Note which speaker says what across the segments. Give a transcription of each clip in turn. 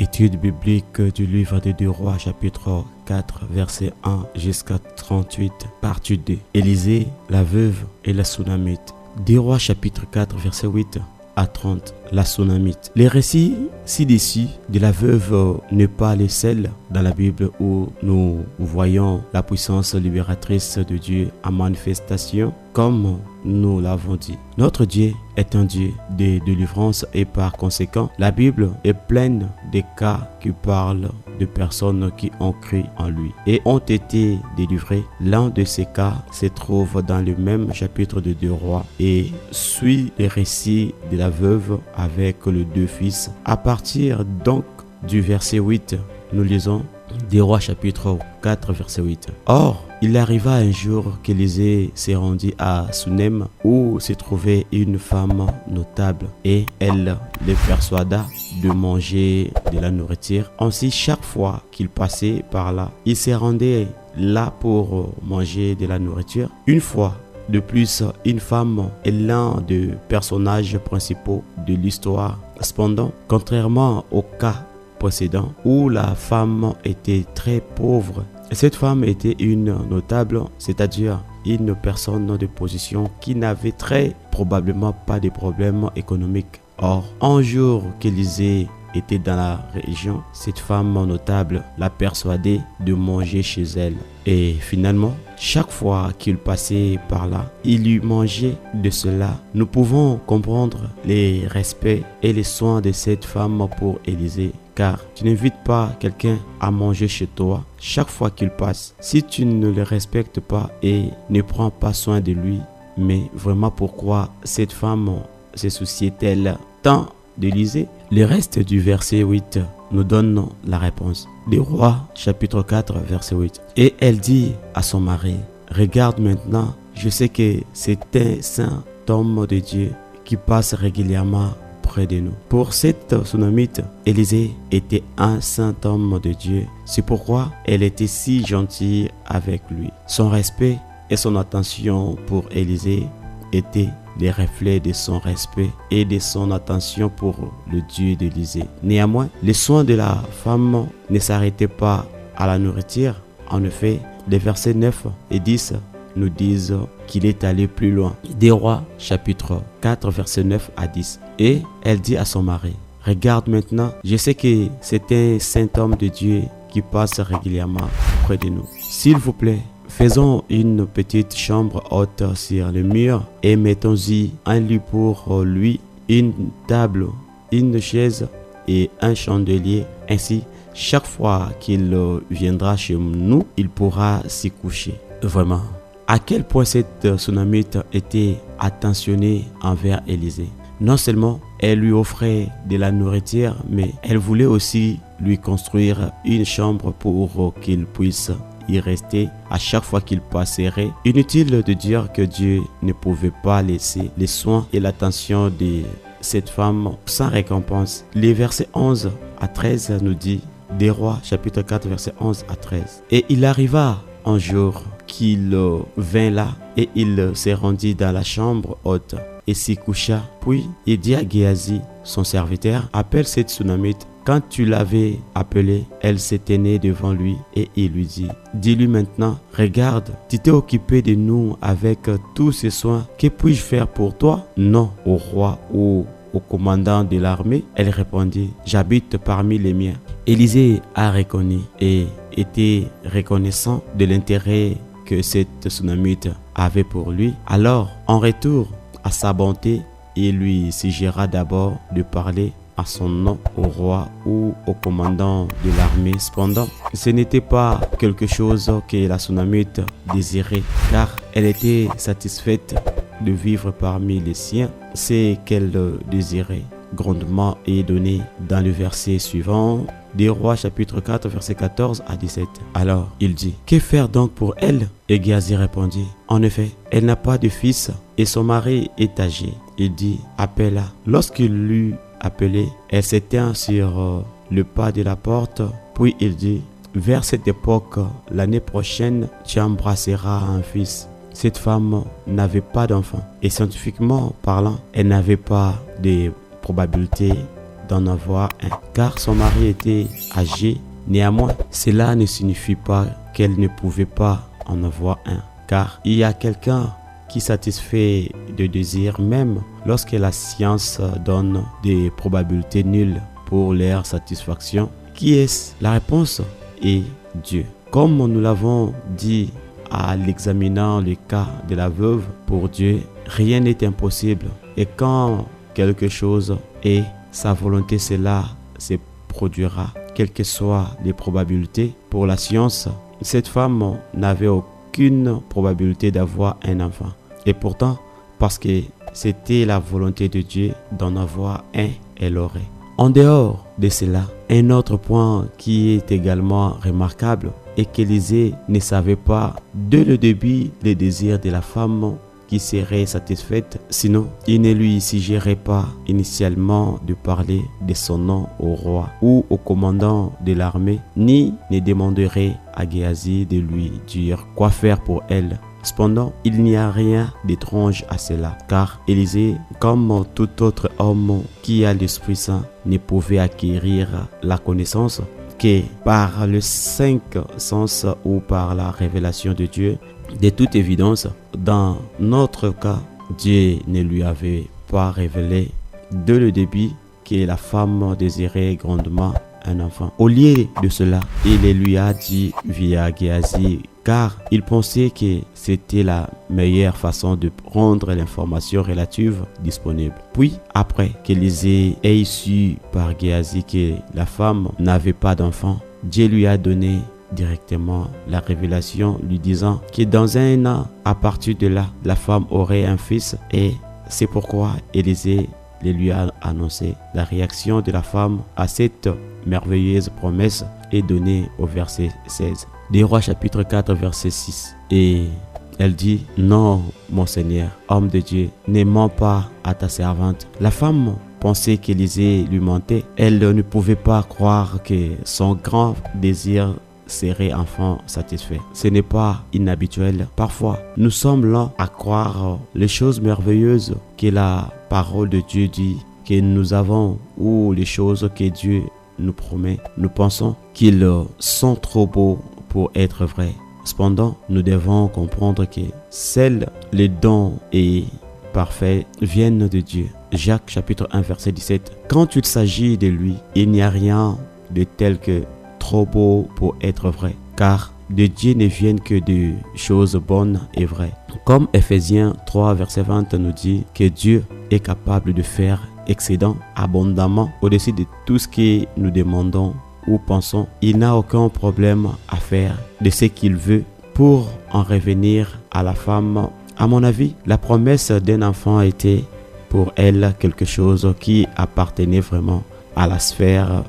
Speaker 1: Étude biblique du livre des 2 Rois, chapitre 4, verset 1 jusqu'à 38, partie 2. Élisée, la veuve et la Sunamite. 2 Rois, chapitre 4, verset 8 à 30, la Sunamite. Les récits ci-dessus de la veuve n'est pas les seuls dans la Bible où nous voyons la puissance libératrice de Dieu en manifestation, comme nous l'avons dit. Notre Dieu est un Dieu de délivrance et par conséquent, la Bible est pleine de cas qui parlent de personnes qui ont cru en lui et ont été délivrées. L'un de ces cas se trouve dans le même chapitre de 2 Rois et suit les récits de la veuve avec les 2 fils. À partir donc du verset 8, nous lisons 2 Rois chapitre 4 verset 8. Or, il arriva un jour qu'Élisée se rendit à Sunem où se trouvait une femme notable et elle les persuada de manger de la nourriture. Ainsi, chaque fois qu'il passait par là, il se rendait là pour manger de la nourriture. Une fois de plus, une femme est l'un des personnages principaux de l'histoire. Cependant, contrairement au cas précédent où la femme était très pauvre, cette femme était une notable, c'est-à-dire une personne de position qui n'avait très probablement pas de problèmes économiques. Or, un jour qu'Élisée était dans la région, cette femme notable l'a persuadé de manger chez elle. Et finalement, chaque fois qu'il passait par là, il lui mangeait de cela. Nous pouvons comprendre les respects et les soins de cette femme pour Élisée. Car tu n'invites pas quelqu'un à manger chez toi chaque fois qu'il passe. Si tu ne le respectes pas et ne prends pas soin de lui, mais vraiment pourquoi cette femme se souciait-elle tant d'Élisée? Le reste du verset 8 nous donne la réponse. 2 Rois, chapitre 4, verset 8. Et elle dit à son mari, « Regarde maintenant, je sais que c'est un saint homme de Dieu qui passe régulièrement près de nous. » Pour cette Sunamite, Élisée était un saint homme de Dieu. C'est pourquoi elle était si gentille avec lui. Son respect et son attention pour Élisée étaient les reflets de son respect et de son attention pour le Dieu d'Élisée. Néanmoins, les soins de la femme ne s'arrêtaient pas à la nourriture. En effet, les versets 9 et 10 nous disent qu'il est allé plus loin. 2 Rois, chapitre 4, versets 9 à 10. Et elle dit à son mari, « Regarde maintenant, je sais que c'est un saint homme de Dieu qui passe régulièrement près de nous. S'il vous plaît, faisons une petite chambre haute sur le mur et mettons-y un lit pour lui, une table, une chaise et un chandelier. Ainsi, chaque fois qu'il viendra chez nous, il pourra s'y coucher. » Vraiment, à quel point cette Sunamite était attentionnée envers Élisée. Non seulement elle lui offrait de la nourriture, mais elle voulait aussi lui construire une chambre pour qu'il puisse y rester à chaque fois qu'il passerait. Inutile de dire que Dieu ne pouvait pas laisser les soins et l'attention de cette femme sans récompense. Les versets 11 à 13 nous dit 2 Rois chapitre 4 verset 11 à 13. Et il arriva un jour qu'il vint là et il se rendit dans la chambre haute et s'y coucha. Puis il dit à Géasi, son serviteur, « Appelle cette Sunamite. » Quand tu l'avais appelée, elle se tenait devant lui et il lui dit, « Dis-lui maintenant, regarde, tu t'es occupé de nous avec tous ces soins. Que puis-je faire pour toi? » « Non, au roi ou au commandant de l'armée. » Elle répondit, « J'habite parmi les miens. » Élisée a reconnu et était reconnaissant de l'intérêt que cette Sunamite avait pour lui. Alors, en retour à sa bonté, il lui suggéra d'abord de parler à son nom au roi ou au commandant de l'armée. Cependant, ce n'était pas quelque chose que la Sunamite désirait, car elle était satisfaite de vivre parmi les siens. C'est qu'elle désirait grandement est donné dans le verset suivant, 2 Rois chapitre 4 verset 14 à 17. Alors il dit, que faire donc pour elle? Et Géasi répondit, en effet, elle n'a pas de fils et son mari est âgé. Il dit, appelle-la. Lorsqu'il l'eut appelée, elle s'étend sur le pas de la porte, puis il dit, vers cette époque, l'année prochaine, tu embrasseras un fils. Cette femme n'avait pas d'enfant et scientifiquement parlant, elle n'avait pas de probabilité d'en avoir un, car son mari était âgé. Néanmoins, cela ne signifie pas qu'elle ne pouvait pas en avoir un, car il y a quelqu'un qui satisfait de désir même lorsque la science donne des probabilités nulles pour leur satisfaction. Qui est-ce? La réponse est Dieu. Comme nous l'avons dit en examinant le cas de la veuve, pour Dieu, rien n'est impossible. Et quand quelque chose est sa volonté, cela se produira, quelles que soient les probabilités. Pour la science, cette femme n'avait aucune probabilité d'avoir un enfant. Et pourtant, parce que c'était la volonté de Dieu d'en avoir un, elle l'aurait. En dehors de cela, un autre point qui est également remarquable est qu'Élisée ne savait pas dès le début les désirs de la femme qui serait satisfaite, sinon il ne lui suggérait pas initialement de parler de son nom au roi ou au commandant de l'armée, ni ne demanderait à Géasi de lui dire quoi faire pour elle. Cependant, il n'y a rien d'étrange à cela, car Élisée, comme tout autre homme qui a l'Esprit Saint, ne pouvait acquérir la connaissance que par le cinq sens ou par la révélation de Dieu. De toute évidence, dans notre cas, Dieu ne lui avait pas révélé dès le début que la femme désirait grandement un enfant. Au lieu de cela, il lui a dit via Géasi, car il pensait que c'était la meilleure façon de rendre l'information relative disponible. Puis, après qu'Élisée ait su par Géasi que la femme n'avait pas d'enfant, Dieu lui a donné directement la révélation, lui disant que dans un an, à partir de là, la femme aurait un fils, et c'est pourquoi Élisée lui a annoncé. La réaction de la femme à cette merveilleuse promesse est donnée au verset 16. Des Rois chapitre 4 verset 6. Et elle dit, non mon Seigneur, homme de Dieu, ne mens pas à ta servante. La femme pensait qu'Élisée lui mentait. Elle ne pouvait pas croire que son grand désir serait enfin satisfait. Ce n'est pas inhabituel. Parfois, nous sommes lents à croire les choses merveilleuses que la parole de Dieu dit que nous avons, ou les choses que Dieu nous promet. Nous pensons qu'ils sont trop beaux pour être vrais. Cependant, nous devons comprendre que seuls les dons et parfaits viennent de Dieu. Jacques chapitre 1 verset 17. Quand il s'agit de lui, il n'y a rien de tel que trop beau pour être vrai, car de Dieu ne viennent que de choses bonnes et vraies. Comme Ephésiens 3 verset 20 nous dit que Dieu est capable de faire excédent abondamment au-dessus de tout ce que nous demandons ou pensons. Il n'a aucun problème à faire de ce qu'il veut. Pour en revenir à la femme, à mon avis, la promesse d'un enfant était pour elle quelque chose qui appartenait vraiment à la sphère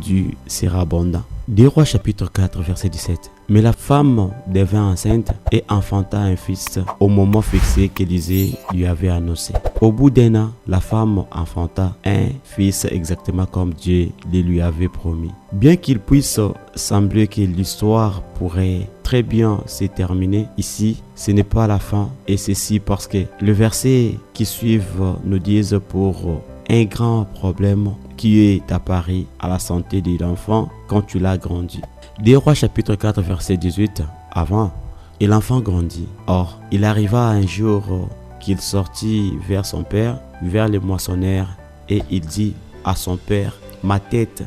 Speaker 1: du surabondant. Des Rois chapitre 4 verset 17. Mais la femme devint enceinte et enfanta un fils au moment fixé qu'Élisée lui avait annoncé. Au bout d'un an, la femme enfanta un fils exactement comme Dieu le lui avait promis. Bien qu'il puisse sembler que l'histoire pourrait très bien se terminer ici, ce n'est pas la fin, et ceci parce que le verset qui suit nous dit pour un grand problème qui est apparu à la santé de l'enfant quand tu l'as grandi. Des Rois chapitre 4 verset 18. Avant, et l'enfant grandit. Or, il arriva un jour qu'il sortit vers son père, vers les moissonneurs, et il dit à son père, ma tête,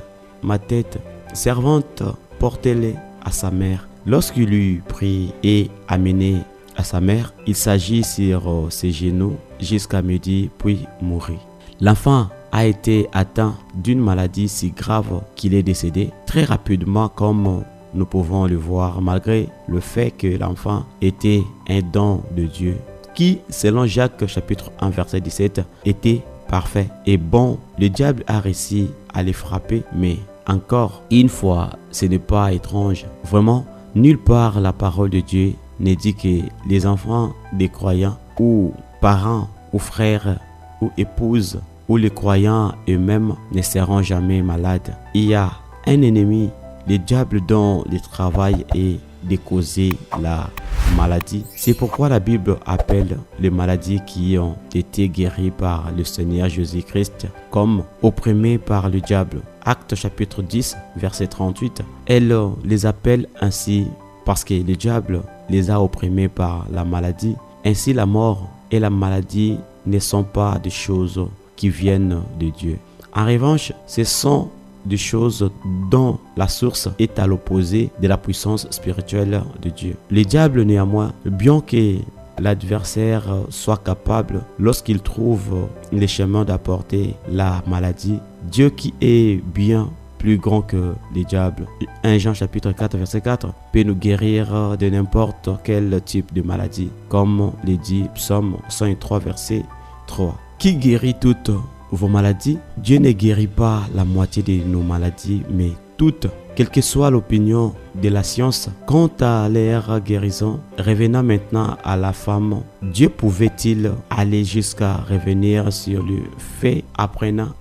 Speaker 1: servante, portez-les à sa mère. Lorsqu'il eut pris et amené à sa mère, il s'agit sur ses genoux jusqu'à midi, puis mourit. L'enfant a été atteint d'une maladie si grave qu'il est décédé très rapidement, comme nous pouvons le voir, malgré le fait que l'enfant était un don de Dieu, qui, selon Jacques chapitre 1 verset 17, était parfait et bon. Le diable a réussi à les frapper, mais encore une fois, ce n'est pas étrange. Vraiment, nulle part la parole de Dieu ne dit que les enfants des croyants ou parents ou frères ou épouses ou les croyants eux-mêmes ne seront jamais malades. Il y a un ennemi, le diable, dont le travail est de causer la maladie. C'est pourquoi la Bible appelle les maladies qui ont été guéries par le Seigneur Jésus-Christ comme opprimées par le diable. Actes chapitre 10, verset 38. Elle les appelle ainsi parce que le diable les a opprimés par la maladie. Ainsi, la mort et la maladie ne sont pas des choses qui viennent de Dieu. En revanche, ce sont des choses dont la source est à l'opposé de la puissance spirituelle de Dieu. Le diable, néanmoins, bien que l'adversaire soit capable, lorsqu'il trouve les chemins d'apporter la maladie, Dieu qui est bien plus grand que les diables, 1 Jean chapitre 4 verset 4, peut nous guérir de n'importe quel type de maladie, comme le dit Psaume 103 verset 3. Qui guérit toutes vos maladies? Dieu ne guérit pas la moitié de nos maladies, mais toutes, quelle que soit l'opinion de la science quant à leur guérison. Revenant maintenant à la femme, Dieu pouvait-il aller jusqu'à revenir sur le fait apparemment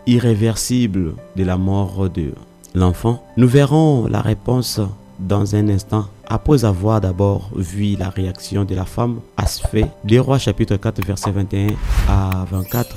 Speaker 1: irréversible de la mort de l'enfant? Nous verrons la réponse dans un instant, après avoir d'abord vu la réaction de la femme à ce fait. 2 Rois chapitre 4 verset 21 à 24.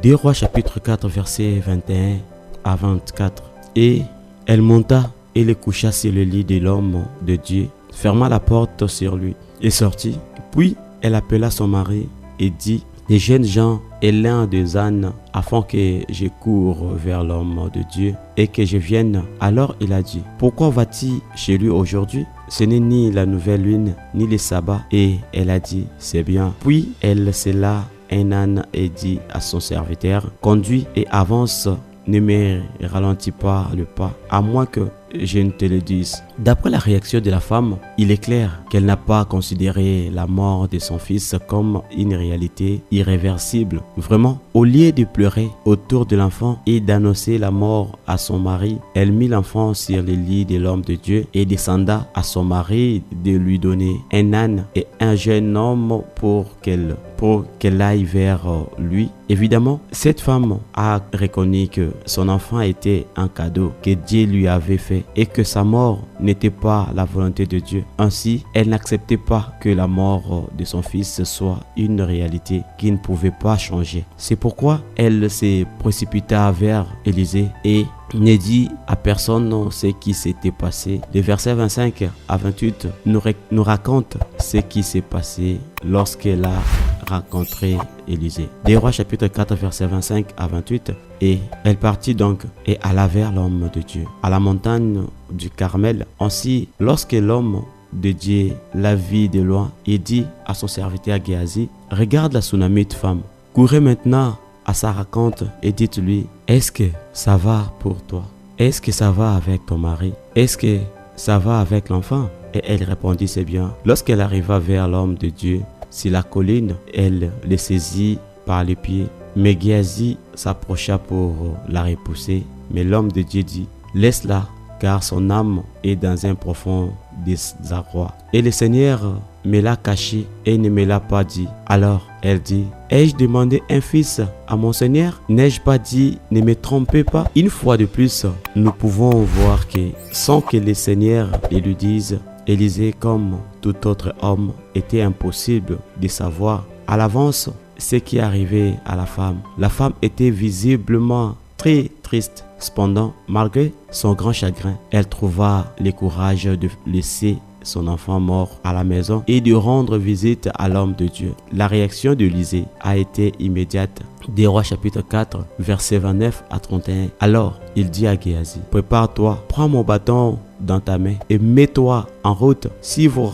Speaker 1: 2 Rois chapitre 4 verset 21 à 24. Et elle monta et le coucha sur le lit de l'homme de Dieu, ferma la porte sur lui et sortit. Puis elle appela son mari et dit: les jeunes gens et l'un des ânes, afin que je cours vers l'homme de Dieu et que je vienne. Alors il a dit: pourquoi vas-tu chez lui aujourd'hui? Ce n'est ni la nouvelle lune, ni le sabbat. Et elle a dit: c'est bien. Puis elle sella un âne et dit à son serviteur: conduis et avance, ne me ralentis pas le pas, à moins que je ne te le dise. D'après la réaction de la femme, il est clair qu'elle n'a pas considéré la mort de son fils comme une réalité irréversible. Vraiment, au lieu de pleurer autour de l'enfant et d'annoncer la mort à son mari, elle mit l'enfant sur le lit de l'homme de Dieu et descenda à son mari de lui donner un âne et un jeune homme pour qu'elle aille vers lui. Évidemment, cette femme a reconnu que son enfant était un cadeau que Dieu lui avait fait et que sa mort n'était pas la volonté de Dieu. Ainsi, elle n'acceptait pas que la mort de son fils soit une réalité qui ne pouvait pas changer. C'est pourquoi elle s'est précipita vers Élisée et ne dit à personne ce qui s'était passé. Les versets 25 à 28 nous racontent ce qui s'est passé lorsqu'elle a rencontré Élisée. 2 Rois chapitre 4 versets 25 à 28. Et elle partit donc et alla vers l'homme de Dieu à la montagne du Carmel. Ainsi, lorsque l'homme de Dieu la vit de loin, il dit à son serviteur Géasi: regarde la Sunamite femme, courez maintenant à sa rencontre et dites-lui: est-ce que ça va pour toi? Est-ce que ça va avec ton mari? Est-ce que ça va avec l'enfant? Et elle répondit: c'est bien. Lorsqu'elle arriva vers l'homme de Dieu sur la colline, elle le saisit par les pieds. Mais Géasi s'approcha pour la repousser. Mais l'homme de Dieu dit: laisse-la, car son âme est dans un profond désarroi. Et le Seigneur me l'a caché et ne me l'a pas dit. Alors elle dit: ai-je demandé un fils à mon Seigneur? N'ai-je pas dit: ne me trompez pas? Une fois de plus, nous pouvons voir que sans que le Seigneur le lui dise, Élisée, comme tout autre homme, était impossible de savoir à l'avance ce qui arrivait à la femme. La femme était visiblement très triste. Cependant, malgré son grand chagrin, elle trouva le courage de laisser son enfant mort à la maison et de rendre visite à l'homme de Dieu. La réaction d'Élisée a été immédiate. 2 Rois chapitre 4 versets 29 à 31. Alors il dit à Géasi: prépare-toi, prends mon bâton dans ta main et mets-toi en route. Si vous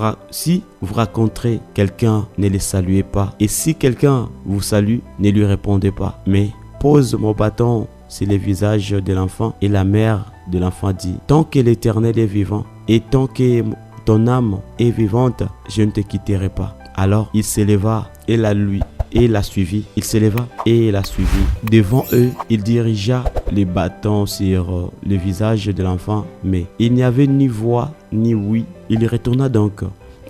Speaker 1: rencontrez quelqu'un, ne le saluez pas, et si quelqu'un vous salue, ne lui répondez pas, mais pose mon bâton sur le visage de l'enfant. Et la mère de l'enfant dit: tant que l'Éternel est vivant et tant que ton âme est vivante, je ne te quitterai pas. Alors il s'éleva et la suivit. Il s'éleva et la suivit. Devant eux, il dirigea les bâtons sur le visage de l'enfant, mais il n'y avait ni voix ni oui. Il retourna donc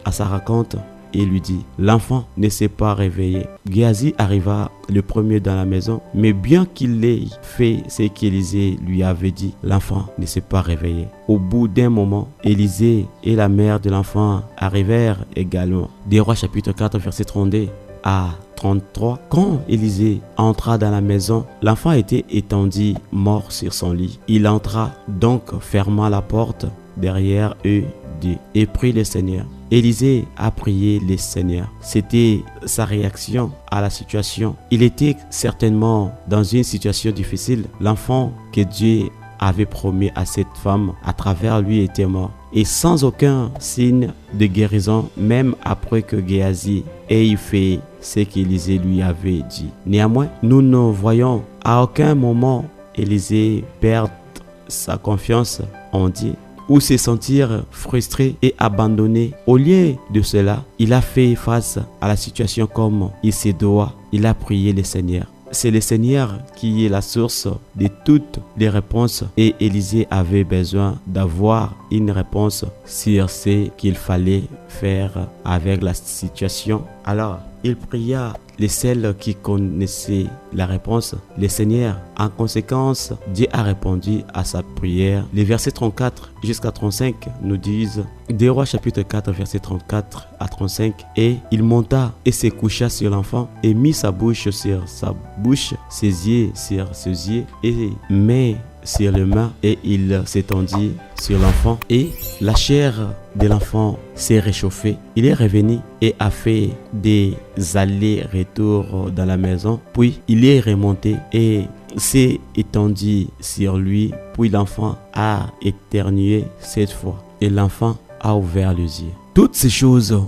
Speaker 1: à sa rencontre et lui dit, l'enfant ne s'est pas réveillé. Géasi arriva le premier dans la maison, mais bien qu'il ait fait ce qu'Élisée lui avait dit, l'enfant ne s'est pas réveillé. Au bout d'un moment, Élisée et la mère de l'enfant arrivèrent également. Des Rois chapitre 4 verset 32 à 33. Quand Élisée entra dans la maison, l'enfant était étendu, mort sur son lit. Il entra donc, fermant la porte derrière eux et prie le Seigneur. Élisée a prié le Seigneur. C'était sa réaction à la situation. Il était certainement dans une situation difficile. L'enfant que Dieu avait promis à cette femme à travers lui était mort. Et sans aucun signe de guérison, même après que Géasi ait fait ce qu'Élisée lui avait dit. Néanmoins, nous ne voyons à aucun moment Élisée perdre sa confiance en Dieu ou se sentir frustré et abandonné. Au lieu de cela, il a fait face à la situation comme il se doit. Il a prié le Seigneur. C'est le Seigneur qui est la source de toutes les réponses et Élisée avait besoin d'avoir une réponse sur ce qu'il fallait faire avec la situation. Alors, il pria les celles qui connaissaient la réponse, le Seigneur. En conséquence, Dieu a répondu à sa prière. Les versets 34 jusqu'à 35 nous disent, des Rois chapitre 4 versets 34 à 35, et il monta et se coucha sur l'enfant et mit sa bouche sur sa bouche, ses yeux sur ses yeux et met sur les mains et il s'étendit sur l'enfant et la chair de l'enfant s'est réchauffée. Il est revenu et a fait des allers-retours dans la maison, puis il est remonté et s'est étendu sur lui, puis l'enfant a éternué cette fois et l'enfant a ouvert les yeux. Toutes ces choses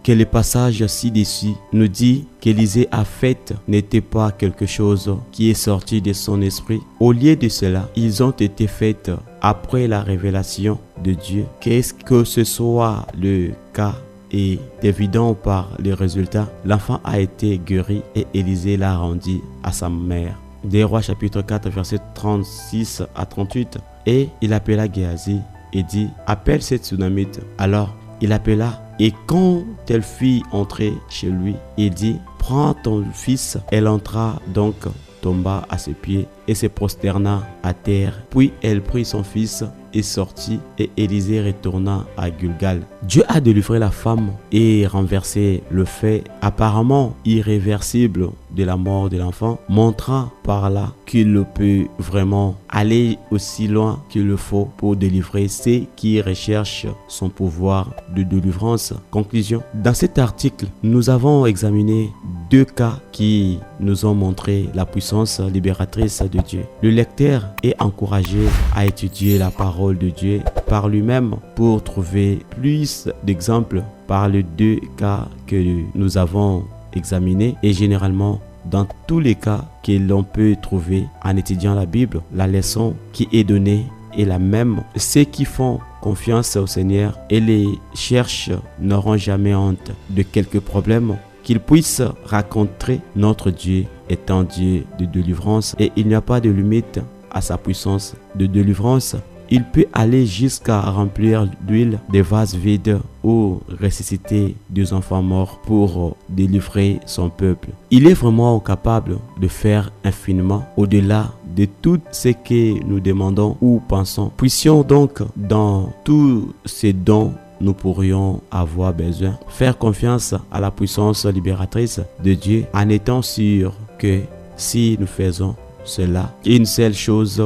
Speaker 1: que le passage ci-dessus nous dit qu'Élisée a fait n'était pas quelque chose qui est sorti de son esprit. Au lieu de cela, ils ont été faites après la révélation de Dieu. Qu'est-ce que ce soit le cas est évident par les résultats. L'enfant a été guéri et Élisée l'a rendu à sa mère. Des Rois chapitre 4 verset 36 à 38. Et il appela Géasi et dit, appelle cette Sunamite. Alors il appela. Et quand elle fit entrer chez lui, il dit, prends ton fils. Elle entra donc, tomba à ses pieds et se prosterna à terre. Puis elle prit son fils et sortit et Élisée retourna à Gilgal. Dieu a délivré la femme et renversé le fait apparemment irréversible de la mort de l'enfant, montrant par là qu'il peut vraiment aller aussi loin qu'il le faut pour délivrer ceux qui recherchent son pouvoir de délivrance. Conclusion. Dans cet article, nous avons examiné deux cas qui nous ont montré la puissance libératrice de Dieu. Le lecteur est encouragé à étudier la parole de Dieu par lui-même pour trouver plus d'exemples par les deux cas que nous avons examinés et généralement dans tous les cas que l'on peut trouver en étudiant la Bible, la leçon qui est donnée est la même. Ceux qui font confiance au Seigneur et les cherchent n'auront jamais honte de quelques problèmes qu'ils puissent rencontrer. Notre Dieu est un Dieu de délivrance et il n'y a pas de limite à sa puissance de délivrance. Il peut aller jusqu'à remplir d'huile des vases vides ou ressusciter des enfants morts pour délivrer son peuple. Il est vraiment capable de faire infiniment au-delà de tout ce que nous demandons ou pensons. Puissions donc dans tous ces dons nous pourrions avoir besoin faire confiance à la puissance libératrice de Dieu en étant sûrs que si nous faisons cela, une seule chose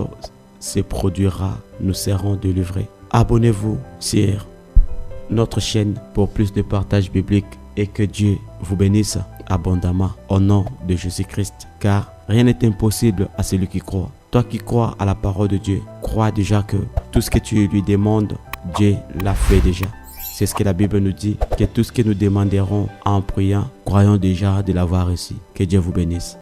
Speaker 1: se produira, nous serons délivrés. Abonnez-vous sur notre chaîne pour plus de partage biblique et que Dieu vous bénisse abondamment au nom de Jésus-Christ, car rien n'est impossible à celui qui croit. Toi qui crois à la parole de Dieu, crois déjà que tout ce que tu lui demandes, Dieu l'a fait déjà. C'est ce que la Bible nous dit, que tout ce que nous demanderons en priant, croyons déjà de l'avoir reçu. Que Dieu vous bénisse.